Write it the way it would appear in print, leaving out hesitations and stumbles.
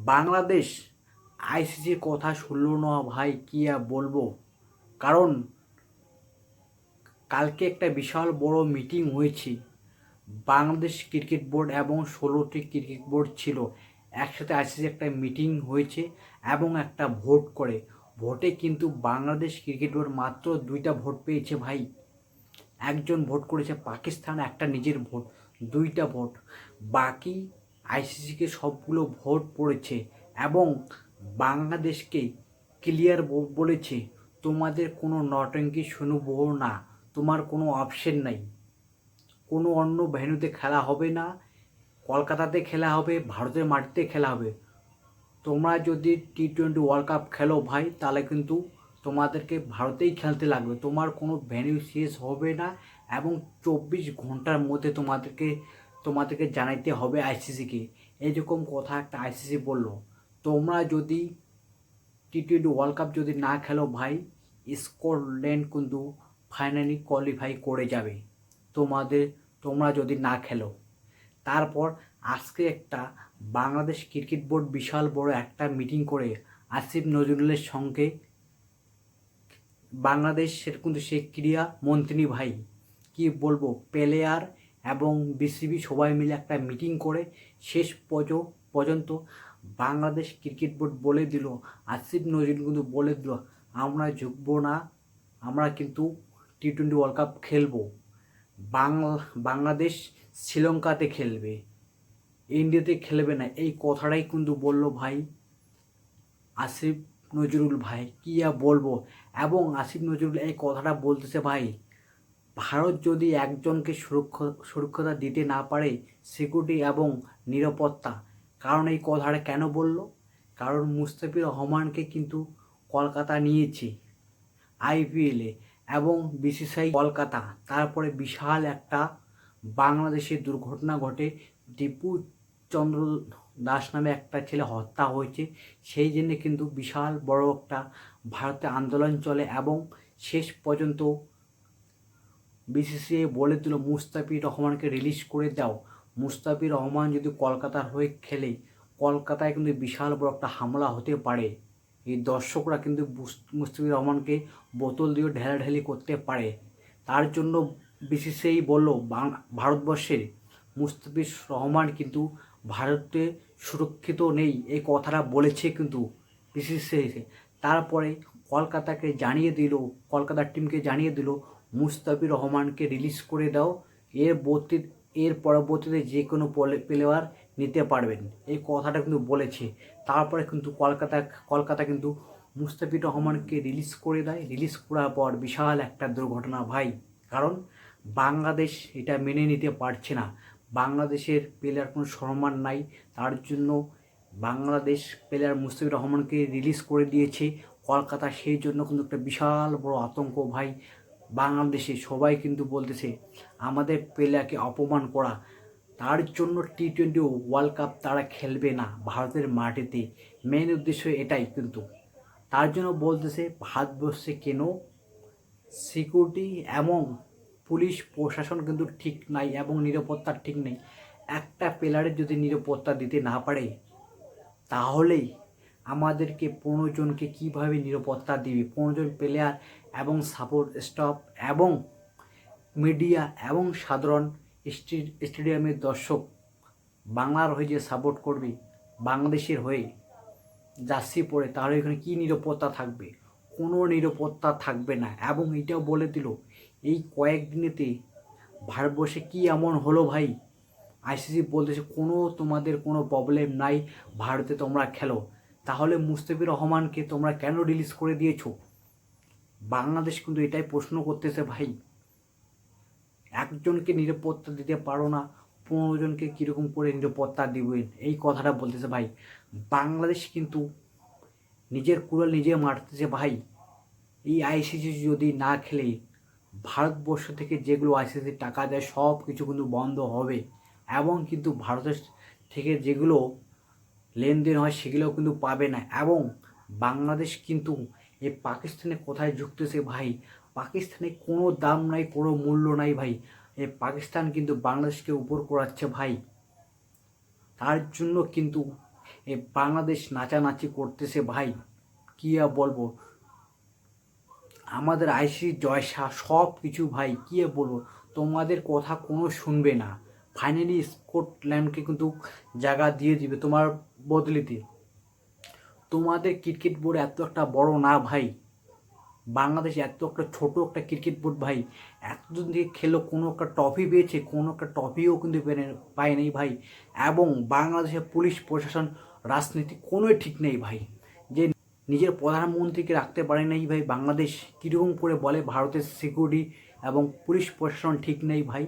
বাংলাদেশ আইসিসির কথা শুনলো না ভাই, কি আর বলবো। কারণ কালকে একটা বিশাল বড় মিটিং হয়েছে। বাংলাদেশ ক্রিকেট বোর্ড এবং 16টি ক্রিকেট বোর্ড ছিল একসাথে। আইসিসি একটা মিটিং হয়েছে এবং একটা ভোট করে। ভোটে কিন্তু বাংলাদেশ ক্রিকেট বোর্ড মাত্র 2টা ভোট পেয়েছে ভাই। একজন ভোট করেছে পাকিস্তান, একটা নিজের ভোট, 2টা ভোট। বাকি আইসিসিকে সবগুলো ভোট পড়েছে এবং বাংলাদেশকে ক্লিয়ার বলেছে, তোমাদের কোনো নটঙ্কি শুনবো না, তোমার কোনো অপশন নাই, কোনো অন্য ভেন্যুতে খেলা হবে না, কলকাতাতে খেলা হবে, ভারতের মাটিতে খেলা হবে। তোমরা যদি টি-20 ওয়ার্ল্ড কাপ খেলো ভাই, তাহলে কিন্তু তোমাদেরকে ভারতেই খেলতে লাগবে, তোমার কোনো ভেন্যু শেষ হবে না এবং 24 ঘন্টার মধ্যে তোমাদেরকে জানাইতে হবে আইসিসিকে। এরকম কথা একটা আইসিসি বলল। তোমরা যদি টি-20 ওয়ার্ল্ড কাপ যদি না খেলো ভাই, স্কটল্যান্ড কিন্তু ফাইনালি কোয়ালিফাই করে যাবে তোমরা যদি না খেলো। তারপর আজকে একটা বাংলাদেশ ক্রিকেট বোর্ড বিশাল বড় একটা মিটিং করে আসিফ নজরুলের সঙ্গে বাংলাদেশের কিন্তু সে ক্রীড়া মন্ত্রী ভাই, কি বলবো, প্লেয়ার এবং বিসিবি সবাই মিলে একটা মিটিং করে শেষ পর্যন্ত বাংলাদেশ ক্রিকেট বোর্ড বলে দিল, আসিফ নজরুল কিন্তু বলে দিল, আমরা ঝুঁকবো না, আমরা কিন্তু টি-20 ওয়ার্ল্ড কাপ খেলবো। বাংলাদেশ শ্রীলঙ্কাতে খেলবে, ইন্ডিয়াতে খেলবে না, এই কথাটাই কিন্তু বলল ভাই আসিফ নজরুল ভাই, কী আর বলবো। এবং আসিফ নজরুল এই কথাটা বলতেছে ভাই, ভারত যদি একজনকে সুরক্ষতা দিতে না পারে, সিকিউরিটি এবং নিরাপত্তা, কারণ এই কথাটা কেন বলল, কারণ মুস্তাফিজুর রহমানকে কিন্তু কলকাতা নিয়েছে আইপিএলে এবং বিসিসিআই কলকাতা। তারপরে বিশাল একটা বাংলাদেশের দুর্ঘটনা ঘটে, দীপু চন্দ্র দাস নামে একটা ছেলে হত্যা হয়েছে। সেই জন্যে কিন্তু বিশাল বড় একটা ভারতে আন্দোলন চলে এবং শেষ পর্যন্ত বিসিসিআই বলে দিল মুস্তাফিজুর রহমানকে রিলিজ করে দাও। মুস্তাফিজুর রহমান যদি কলকাতার হয়ে খেলে, কলকাতায় কিন্তু বিশাল বড় একটা হামলা হতে পারে। এই দর্শকরা কিন্তু মুস্তাফিজুর রহমানকে বোতল দিয়ে ঢেলাঢেলি করতে পারে। তার জন্য বিসিসিআই বলল ভারতবর্ষের মুস্তাফিজুর রহমান কিন্তু ভারতে সুরক্ষিত নেই, এই কথাটা বলেছে কিন্তু বিসিসিআই। তারপরে কলকাতার টিমকে জানিয়ে দিল মুস্তাফিজুর রহমানকে রিলিজ করে দাও, এর পরবর্তীতে যে কোনো প্লেয়ার নিতে পারবেন, এই কথাটা কিন্তু বলেছে। তারপরে কিন্তু কলকাতা কিন্তু মুস্তাফিজুর রহমানকে রিলিজ করে দেয়। রিলিজ করার পর বিশাল একটা দুর্ঘটনা ভাই, কারণ বাংলাদেশ এটা মেনে নিতে পারছে না, বাংলাদেশের প্লেয়ার কোনো সম্মান নাই। তার জন্য বাংলাদেশ প্লেয়ার মুস্তাফিজুর রহমানকে রিলিজ করে দিয়েছে কলকাতা। সেই জন্য কিন্তু একটা বিশাল বড় আতঙ্ক ভাই বাংলাদেশে। সবাই কিন্তু বলতেছে আমাদের প্লেয়ারকে অপমান করা, তার জন্য টি-20 ওয়ার্ল্ড কাপ তারা খেলবে না ভারতের মাটিতে। মেন উদ্দেশ্য এটাই কিন্তু। তার জন্য বলতেছে ভারতবর্ষে কেন সিকিউরিটি এবং পুলিশ প্রশাসন কিন্তু ঠিক নাই এবং নিরাপত্তা ঠিক নেই। একটা প্লেয়ারের যদি নিরাপত্তা দিতে না পারে, তাহলেই আমাদেরকে 15 জনকে কীভাবে নিরাপত্তা দিবে। 15 জন প্লেয়ার এবং সাপোর্ট স্টাফ এবং মিডিয়া এবং সাধারণ স্টেডিয়ামের দর্শক বাংলার হয়ে যে সাপোর্ট করবে বাংলাদেশের হয়ে জার্সি পরে, তাহলে এখানে কী নিরাপত্তা থাকবে? কোনো নিরাপত্তা থাকবে না। এবং এটাও বলে দিল এই কয়েকদিনেতে ভারতবর্ষে কী এমন হলো ভাই, আইসিসি বলতেছে তোমাদের কোনো প্রবলেম নাই, ভারতে তোমরা খেলো। তাহলে মুস্তাফিজুর রহমানকে তোমরা কেন রিলিজ করে দিয়েছো? বাংলাদেশ কিন্তু এটাই প্রশ্ন করতেছে ভাই, একজনকে নিরাপত্তা দিতে পারো না, 15 জনকে কীরকম করে নিরাপত্তা দিবেন, এই কথাটা বলতেছে ভাই। বাংলাদেশ কিন্তু নিজের কুড়াল নিজে মারতেছে ভাই। এই আইসিসি যদি না খেলে, ভারতবর্ষ থেকে যেগুলো আইসিসি টাকা দেয় সব কিছু কিন্তু বন্ধ হবে এবং কিন্তু ভারতের থেকে যেগুলো লেনদেন হয় সেগুলোও কিন্তু পাবে না। এবং বাংলাদেশ কিন্তু এই পাকিস্তানে কোথায় ঝুঁকতেছে ভাই, পাকিস্তানে কোনো দাম নাই, কোনো মূল্য নাই ভাই। এই পাকিস্তান কিন্তু বাংলাদেশকে উপর করাচ্ছে ভাই। তার জন্য কিন্তু এই বাংলাদেশ নাচানাচি করতেছে ভাই, কী আর বলবো। আমাদের আইসি জয়সা সব কিছু ভাই কী আর বলবো, তোমাদের কথা কোনো শুনবে না। ফাইনালি স্কটল্যান্ডকে কিন্তু জায়গা দিয়ে দিবে তোমার বদলিতে। তোমাদের ক্রিকেট বোর্ড এত একটা বড় না ভাই, বাংলাদেশ এত একটা ছোট একটা ক্রিকেট বোর্ড ভাই, এতদিন থেকে খেলো কোনো একটা ট্রফি পেয়েছে, কোনো একটা ট্রফিও কিন্তু পায় নেই ভাই। এবং বাংলাদেশের পুলিশ প্রশাসন রাজনীতি কোনোই ঠিক নেই ভাই, যে নিজের প্রধানমন্ত্রীকে রাখতে পারে নাই ভাই। বাংলাদেশ কীরকম করে বলে ভারতের সিকিউরিটি এবং পুলিশ প্রশাসন ঠিক নেই ভাই।